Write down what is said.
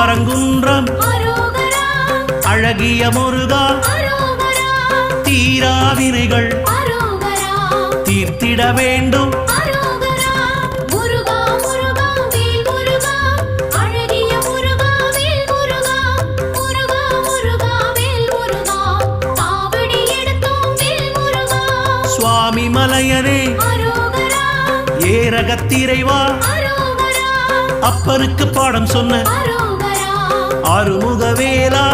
திருப்பரங்குன்றம் அழகிய முருகா தீராவினைகள் தீர்த்திட வேண்டும் சுவாமி மலையனே ஏரகத்திரைவா அப்பனுக்கு பாடம் சொன்ன ஆறுமுகவேலா